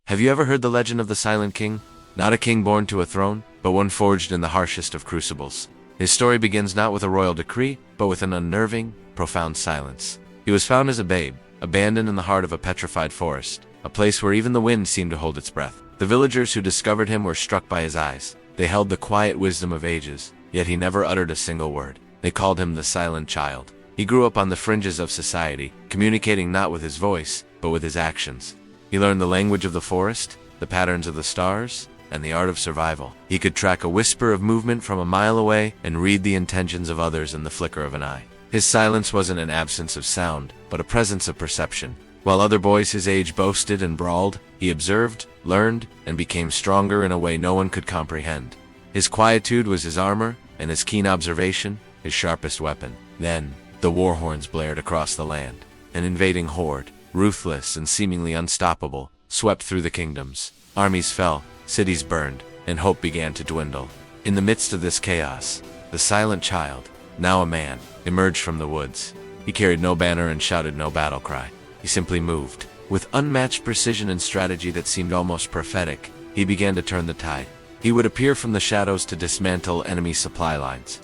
Have you ever heard the legend of the Silent King? Not a king born to a throne, but one forged in the harshest of crucibles. His story begins not with a royal decree, but with an unnerving, profound silence. He was found as a babe, abandoned in the heart of a petrified forest, a place where even the wind seemed to hold its breath. The villagers who discovered him were struck by his eyes. They held the quiet wisdom of ages, yet he never uttered a single word. They called him the Silent Child. He grew up on the fringes of society, communicating not with his voice, but with his actions. He learned the language of the forest, the patterns of the stars, and the art of survival. He could track a whisper of movement from a mile away and read the intentions of others in the flicker of an eye. His silence wasn't an absence of sound, but a presence of perception. While other boys his age boasted and brawled, he observed, learned, and became stronger in a way no one could comprehend. His quietude was his armor, and his keen observation, his sharpest weapon. Then, the war horns blared across the land. An invading horde, ruthless and seemingly unstoppable, swept through the kingdoms. Armies fell, cities burned, and hope began to dwindle. In the midst of this chaos, the Silent Child, now a man, emerged from the woods. He carried no banner and shouted no battle cry. He simply moved. With unmatched precision and strategy that seemed almost prophetic, he began to turn the tide. He would appear from the shadows to dismantle enemy supply lines,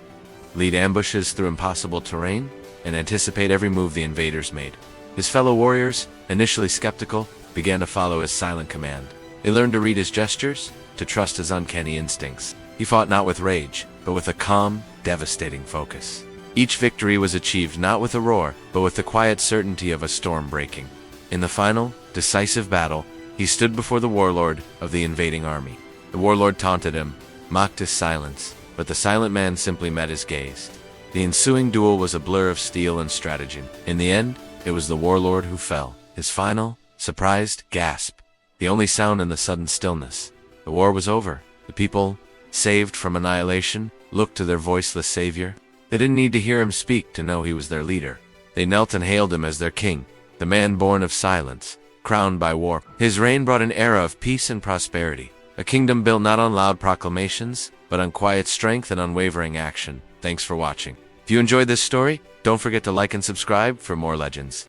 lead ambushes through impossible terrain, and anticipate every move the invaders made. His fellow warriors, initially skeptical, began to follow his silent command. They learned to read his gestures, to trust his uncanny instincts. He fought not with rage, but with a calm, devastating focus. Each victory was achieved not with a roar, but with the quiet certainty of a storm breaking. In the final, decisive battle, he stood before the warlord of the invading army. The warlord taunted him, mocked his silence, but the silent man simply met his gaze. The ensuing duel was a blur of steel and stratagem. In the end, it was the warlord who fell. His final, surprised gasp, the only sound in the sudden stillness. The war was over. The people, saved from annihilation, looked to their voiceless savior. They didn't need to hear him speak to know he was their leader. They knelt and hailed him as their king, the man born of silence, crowned by war. His reign brought an era of peace and prosperity, a kingdom built not on loud proclamations, but on quiet strength and unwavering action. Thanks for watching. If you enjoyed this story, don't forget to like and subscribe for more legends.